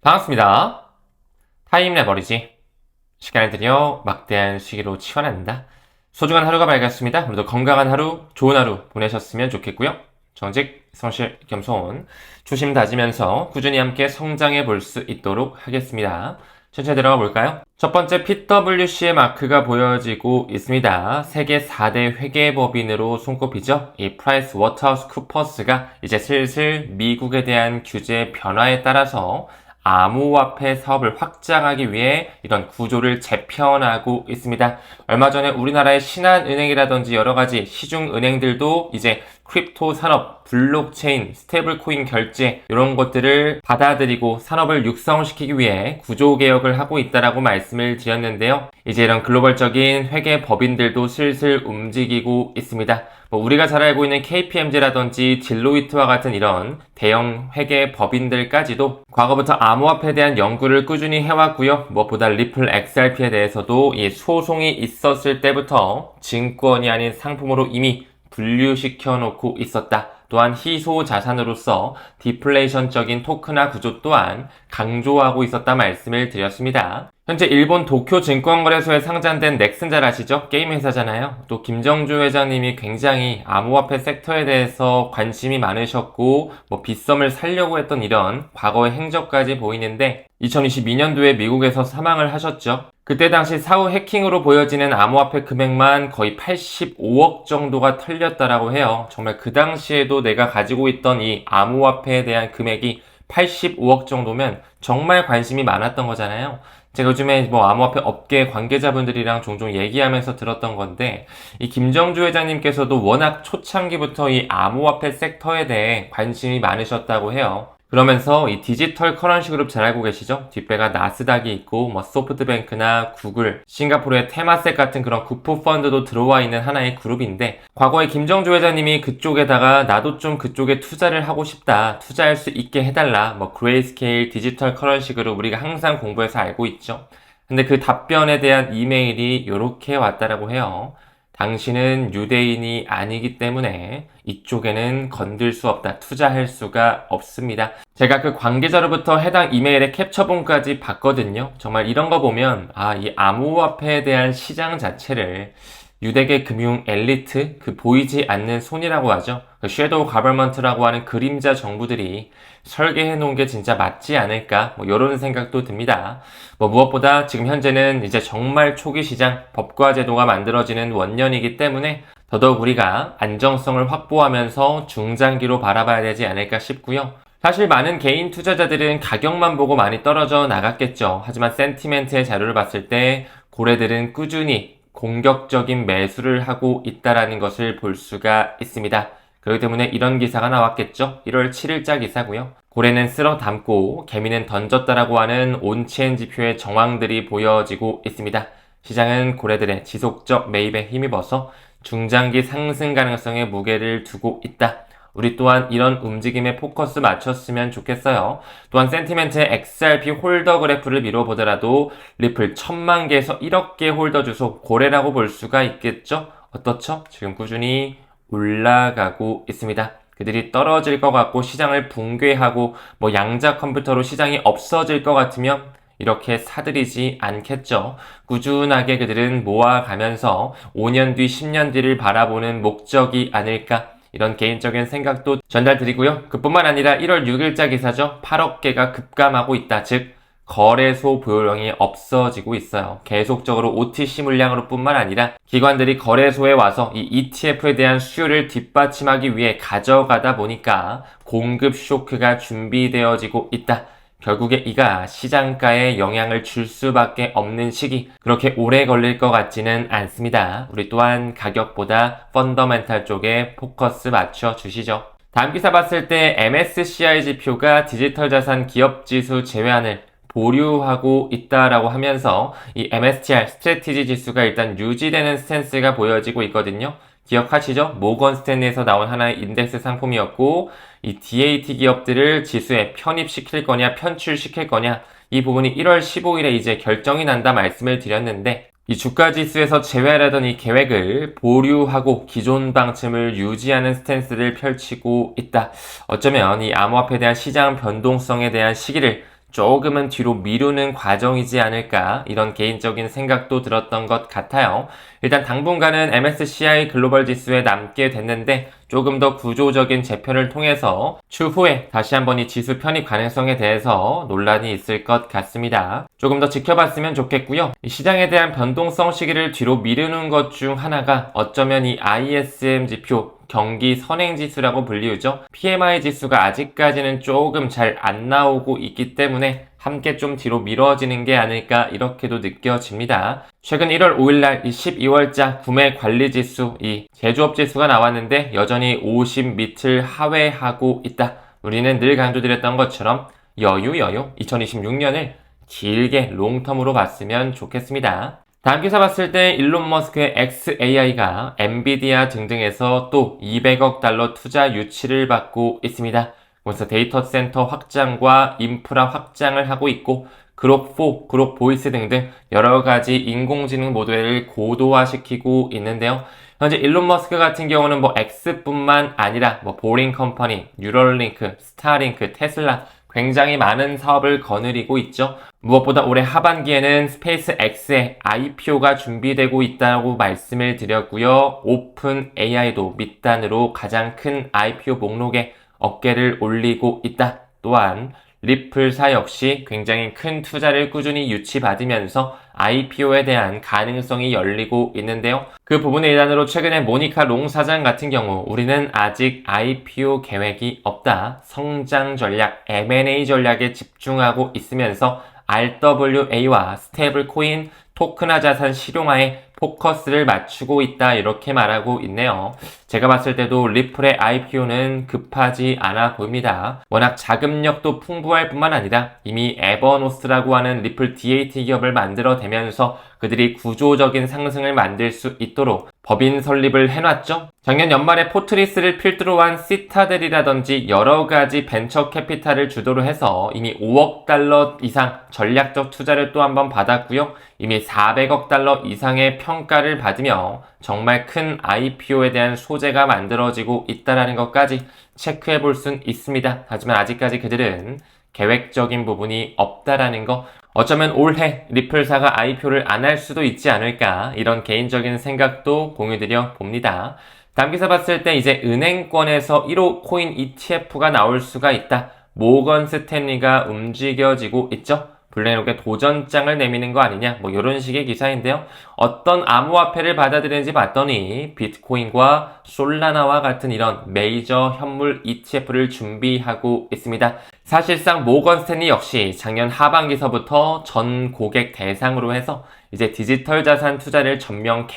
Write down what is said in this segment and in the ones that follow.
반갑습니다. 타임랩버리지. 시간을 들여 막대한 시기로 치환한다. 소중한 하루가 밝았습니다. 오늘도 건강한 하루, 좋은 하루 보내셨으면 좋겠고요. 정직, 성실, 겸손, 초심 다지면서 꾸준히 함께 성장해 볼 수 있도록 하겠습니다. 천천히 들어가 볼까요? 첫 번째 PwC의 마크가 보여지고 있습니다. 세계 4대 회계법인으로 손꼽히죠. 이 프라이스 워터하우스 쿠퍼스가 이제 슬슬 미국에 대한 규제 변화에 따라서 암호화폐 사업을 확장하기 위해 이런 구조를 재편하고 있습니다. 얼마 전에 우리나라의 신한은행이라든지 여러 가지 시중은행들도 이제 크립토 산업, 블록체인, 스테이블코인 결제 이런 것들을 받아들이고 산업을 육성시키기 위해 구조 개혁을 하고 있다라고 말씀을 드렸는데요. 이제 이런 글로벌적인 회계 법인들도 슬슬 움직이고 있습니다. 우리가 잘 알고 있는 KPMG라든지 딜로이트와 같은 이런 대형 회계 법인들까지도 과거부터 암호화폐에 대한 연구를 꾸준히 해왔고요. 무엇보다 리플 XRP에 대해서도 이 소송이 있었을 때부터 증권이 아닌 상품으로 이미 분류시켜 놓고 있었다. 또한 희소 자산으로서 디플레이션적인 토큰화 구조 또한 강조하고 있었다 말씀을 드렸습니다. 현재 일본 도쿄 증권거래소에 상장된 넥슨 잘 아시죠? 게임 회사잖아요. 또 김정주 회장님이 굉장히 암호화폐 섹터에 대해서 관심이 많으셨고 빗썸을 살려고 했던 이런 과거의 행적까지 보이는데 2022년도에 미국에서 사망을 하셨죠. 그때 당시 사후 해킹으로 보여지는 암호화폐 금액만 거의 85억 정도가 털렸다라고 해요. 정말 그 당시에도 내가 가지고 있던 이 암호화폐에 대한 금액이 85억 정도면 정말 관심이 많았던 거잖아요. 제가 요즘에 암호화폐 업계 관계자분들이랑 종종 얘기하면서 들었던 건데 이 김정주 회장님께서도 워낙 초창기부터 이 암호화폐 섹터에 대해 관심이 많으셨다고 해요. 그러면서 이 디지털 커런시 그룹 잘 알고 계시죠? 뒷배가 나스닥이 있고 소프트뱅크나 구글, 싱가포르의 테마셋 같은 그런 구프 펀드도 들어와 있는 하나의 그룹인데 과거에 김정주 회장님이 그쪽에다가 나도 좀 그쪽에 투자를 하고 싶다. 투자할 수 있게 해달라. 그레이스케일 디지털 커런시 그룹 우리가 항상 공부해서 알고 있죠. 근데 그 답변에 대한 이메일이 이렇게 왔다라고 해요. 당신은 유대인이 아니기 때문에 이쪽에는 건들 수 없다. 투자할 수가 없습니다. 제가 그 관계자로부터 해당 이메일의 캡처본까지 봤거든요. 정말 이런 거 보면 이 암호화폐에 대한 시장 자체를 유대계 금융 엘리트, 그 보이지 않는 손이라고 하죠. 그 섀도우 가버먼트라고 하는 그림자 정부들이 설계해 놓은 게 진짜 맞지 않을까? 이런 생각도 듭니다. 무엇보다 지금 현재는 이제 정말 초기 시장, 법과 제도가 만들어지는 원년이기 때문에 더더욱 우리가 안정성을 확보하면서 중장기로 바라봐야 되지 않을까 싶고요. 사실 많은 개인 투자자들은 가격만 보고 많이 떨어져 나갔겠죠. 하지만 센티멘트의 자료를 봤을 때 고래들은 꾸준히 공격적인 매수를 하고 있다라는 것을 볼 수가 있습니다. 그렇기 때문에 이런 기사가 나왔겠죠. 1월 7일자 기사고요. 고래는 쓸어 담고 개미는 던졌다라고 하는 온체인 지표의 정황들이 보여지고 있습니다. 시장은 고래들의 지속적 매입에 힘입어서 중장기 상승 가능성에 무게를 두고 있다. 우리 또한 이런 움직임에 포커스 맞췄으면 좋겠어요. 또한 센티멘트의 XRP 홀더 그래프를 미뤄보더라도 리플 1000만 개에서 1억 개 홀더 주소 고래라고 볼 수가 있겠죠? 어떻죠? 지금 꾸준히 올라가고 있습니다. 그들이 떨어질 것 같고 시장을 붕괴하고 양자 컴퓨터로 시장이 없어질 것 같으면 이렇게 사들이지 않겠죠. 꾸준하게 그들은 모아가면서 5년 뒤, 10년 뒤를 바라보는 목적이 아닐까. 이런 개인적인 생각도 전달드리고요. 그뿐만 아니라 1월 6일자 기사죠. 8억 개가 급감하고 있다. 즉 거래소 보유량이 없어지고 있어요. 계속적으로 OTC 물량으로 뿐만 아니라 기관들이 거래소에 와서 이 ETF에 대한 수요를 뒷받침하기 위해 가져가다 보니까 공급 쇼크가 준비되어지고 있다. 결국에 이가 시장가에 영향을 줄 수밖에 없는 시기, 그렇게 오래 걸릴 것 같지는 않습니다. 우리 또한 가격보다 펀더멘탈 쪽에 포커스 맞춰 주시죠. 다음 기사 봤을 때 MSCI 지표가 디지털 자산 기업 지수 제외한을 보류하고 있다라고 하면서 이 MSCI 스트래티지 지수가 일단 유지되는 스탠스가 보여지고 있거든요. 기억하시죠? 모건 스탠리에서 나온 하나의 인덱스 상품이었고 이 DAT 기업들을 지수에 편입시킬 거냐 편출시킬 거냐 이 부분이 1월 15일에 이제 결정이 난다 말씀을 드렸는데 이 주가지수에서 제외하려던 이 계획을 보류하고 기존 방침을 유지하는 스탠스를 펼치고 있다. 어쩌면 이 암호화폐에 대한 시장 변동성에 대한 시기를 조금은 뒤로 미루는 과정이지 않을까 이런 개인적인 생각도 들었던 것 같아요. 일단 당분간은 MSCI 글로벌 지수에 남게 됐는데 조금 더 구조적인 재편을 통해서 추후에 다시 한번 이 지수 편입 가능성에 대해서 논란이 있을 것 같습니다. 조금 더 지켜봤으면 좋겠고요. 이 시장에 대한 변동성 시기를 뒤로 미루는 것 중 하나가 어쩌면 이 ISM 지표 경기 선행지수라고 불리우죠. PMI 지수가 아직까지는 조금 잘 안 나오고 있기 때문에 함께 좀 뒤로 미뤄지는 게 아닐까 이렇게도 느껴집니다. 최근 1월 5일날 이 12월자 구매관리지수 이 제조업지수가 나왔는데 여전히 50 밑을 하회하고 있다. 우리는 늘 강조드렸던 것처럼 여유 2026년을 길게 롱텀으로 봤으면 좋겠습니다. 다음 기사 봤을 때 일론 머스크의 xAI가 엔비디아 등등에서 또 200억 달러 투자 유치를 받고 있습니다. 그래서 데이터 센터 확장과 인프라 확장을 하고 있고 그록4, 그록 보이스 등등 여러 가지 인공지능 모델을 고도화시키고 있는데요. 현재 일론 머스크 같은 경우는 X뿐만 아니라 보링 컴퍼니, 뉴럴링크, 스타링크, 테슬라 굉장히 많은 사업을 거느리고 있죠. 무엇보다 올해 하반기에는 스페이스 X의 IPO가 준비되고 있다고 말씀을 드렸고요. 오픈 AI도 밑단으로 가장 큰 IPO 목록에 어깨를 올리고 있다. 또한 리플사 역시 굉장히 큰 투자를 꾸준히 유치받으면서 IPO에 대한 가능성이 열리고 있는데요. 그 부분의 일환으로 최근에 모니카 롱 사장 같은 경우 우리는 아직 IPO 계획이 없다. 성장 전략, M&A 전략에 집중하고 있으면서 RWA와 스테이블 코인, 토큰화 자산 실용화에 포커스를 맞추고 있다 이렇게 말하고 있네요. 제가 봤을 때도 리플의 IPO는 급하지 않아 보입니다. 워낙 자금력도 풍부할 뿐만 아니라 이미 에버노스라고 하는 리플 DAT 기업을 만들어내면서 그들이 구조적인 상승을 만들 수 있도록 법인 설립을 해놨죠. 작년 연말에 포트리스를 필두로 한 시타델이라든지 여러 가지 벤처 캐피탈을 주도로 해서 이미 5억 달러 이상 전략적 투자를 또 한 번 받았고요. 이미 400억 달러 이상의 평가를 받으며 정말 큰 IPO에 대한 소재가 만들어지고 있다는 것까지 체크해 볼 순 있습니다. 하지만 아직까지 그들은 계획적인 부분이 없다라는 거, 어쩌면 올해 리플사가 IPO를 안 할 수도 있지 않을까 이런 개인적인 생각도 공유드려 봅니다. 다음 기사 봤을 때 이제 은행권에서 1호 코인 ETF가 나올 수가 있다. 모건 스탠리가 움직여지고 있죠. 블랙록에 도전장을 내미는 거 아니냐 이런 식의 기사인데요. 어떤 암호화폐를 받아들이는지 봤더니 비트코인과 솔라나와 같은 이런 메이저 현물 ETF를 준비하고 있습니다. 사실상 모건 스탠리 역시 작년 하반기서부터 전 고객 대상으로 해서 이제 디지털 자산 투자를 전면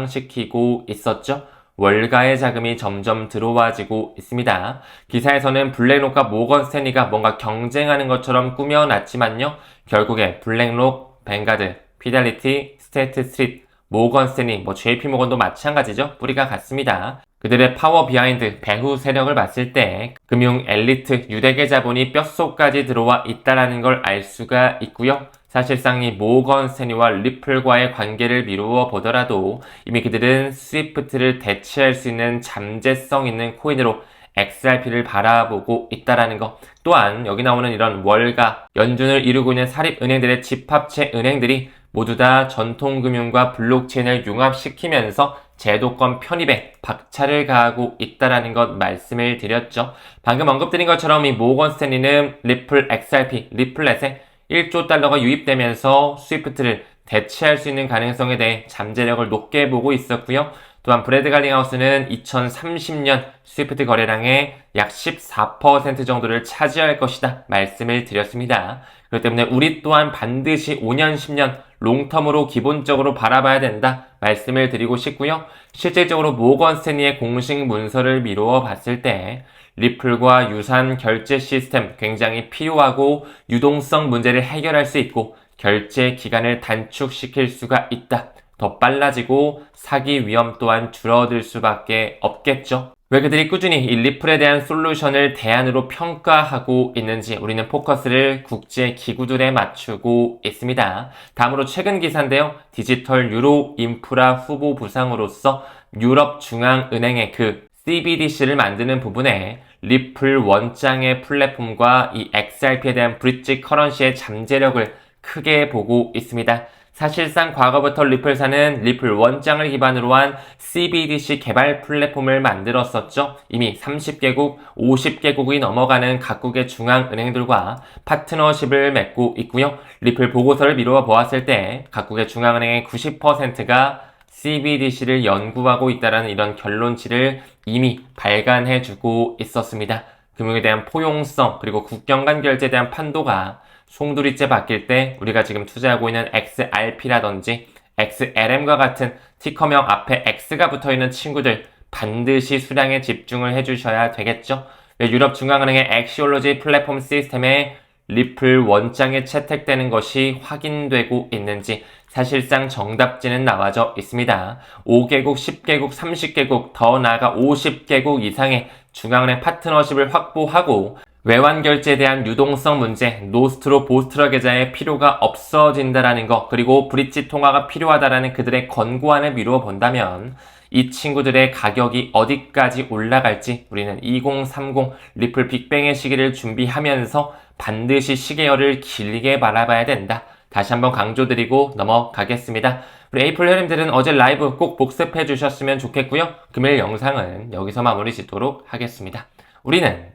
개방시키고 있었죠. 월가의 자금이 점점 들어와지고 있습니다. 기사에서는 블랙록과 모건 스탠리가 뭔가 경쟁하는 것처럼 꾸며놨지만요. 결국에 블랙록, 뱅가드, 피델리티, 스테이트 스트리트, 모건 스탠리, JP모건도 마찬가지죠. 뿌리가 같습니다. 그들의 파워 비하인드, 배후 세력을 봤을 때 금융 엘리트, 유대계 자본이 뼛속까지 들어와 있다는 걸 알 수가 있고요. 사실상 이 모건 스탠리와 리플과의 관계를 미루어 보더라도 이미 그들은 스위프트를 대체할 수 있는 잠재성 있는 코인으로 XRP를 바라보고 있다라는 것. 또한 여기 나오는 이런 월가, 연준을 이루고 있는 사립은행들의 집합체 은행들이 모두 다 전통금융과 블록체인을 융합시키면서 제도권 편입에 박차를 가하고 있다라는 것 말씀을 드렸죠. 방금 언급드린 것처럼 이 모건 스탠리는 리플 XRP, 리플렛에 1조 달러가 유입되면서 스위프트를 대체할 수 있는 가능성에 대해 잠재력을 높게 보고 있었고요. 또한 브래드 갈링하우스는 2030년 스위프트 거래량의 약 14% 정도를 차지할 것이다 말씀을 드렸습니다. 그렇기 때문에 우리 또한 반드시 5년, 10년 롱텀으로 기본적으로 바라봐야 된다 말씀을 드리고 싶고요. 실질적으로 모건 스탠리의 공식 문서를 미루어 봤을 때 리플과 유사한 결제 시스템 굉장히 필요하고 유동성 문제를 해결할 수 있고 결제 기간을 단축시킬 수가 있다. 더 빨라지고 사기 위험 또한 줄어들 수밖에 없겠죠. 왜 그들이 꾸준히 이 리플에 대한 솔루션을 대안으로 평가하고 있는지 우리는 포커스를 국제 기구들에 맞추고 있습니다. 다음으로 최근 기사인데요. 디지털 유로 인프라 후보 부상으로서 유럽 중앙은행의 그 CBDC를 만드는 부분에 리플 원장의 플랫폼과 이 XRP에 대한 브릿지 커런시의 잠재력을 크게 보고 있습니다. 사실상 과거부터 리플사는 리플 원장을 기반으로 한 CBDC 개발 플랫폼을 만들었었죠. 이미 30개국, 50개국이 넘어가는 각국의 중앙은행들과 파트너십을 맺고 있고요. 리플 보고서를 미루어 보았을 때 각국의 중앙은행의 90%가 CBDC를 연구하고 있다는 이런 결론치를 이미 발간해주고 있었습니다. 금융에 대한 포용성 그리고 국경 간 결제에 대한 판도가 송두리째 바뀔 때 우리가 지금 투자하고 있는 XRP라든지 XLM과 같은 티커명 앞에 X가 붙어있는 친구들 반드시 수량에 집중을 해주셔야 되겠죠. 유럽 중앙은행의 엑시올로지 플랫폼 시스템에 리플 원장에 채택되는 것이 확인되고 있는지 사실상 정답지는 나와져 있습니다. 5개국, 10개국, 30개국, 더 나아가 50개국 이상의 중앙은행 파트너십을 확보하고 외환 결제에 대한 유동성 문제, 노스트로 보스트러 계좌의 필요가 없어진다라는 것, 그리고 브릿지 통화가 필요하다라는 그들의 권고안을 미루어 본다면 이 친구들의 가격이 어디까지 올라갈지 우리는 2030 리플 빅뱅의 시기를 준비하면서 반드시 시계열을 길게 바라봐야 된다. 다시 한번 강조드리고 넘어가겠습니다. 우리 에이플 회원님들은 어제 라이브 꼭 복습해 주셨으면 좋겠고요. 금요일 영상은 여기서 마무리 짓도록 하겠습니다. 우리는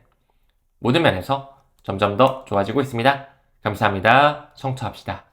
모든 면에서 점점 더 좋아지고 있습니다. 감사합니다. 성투합시다.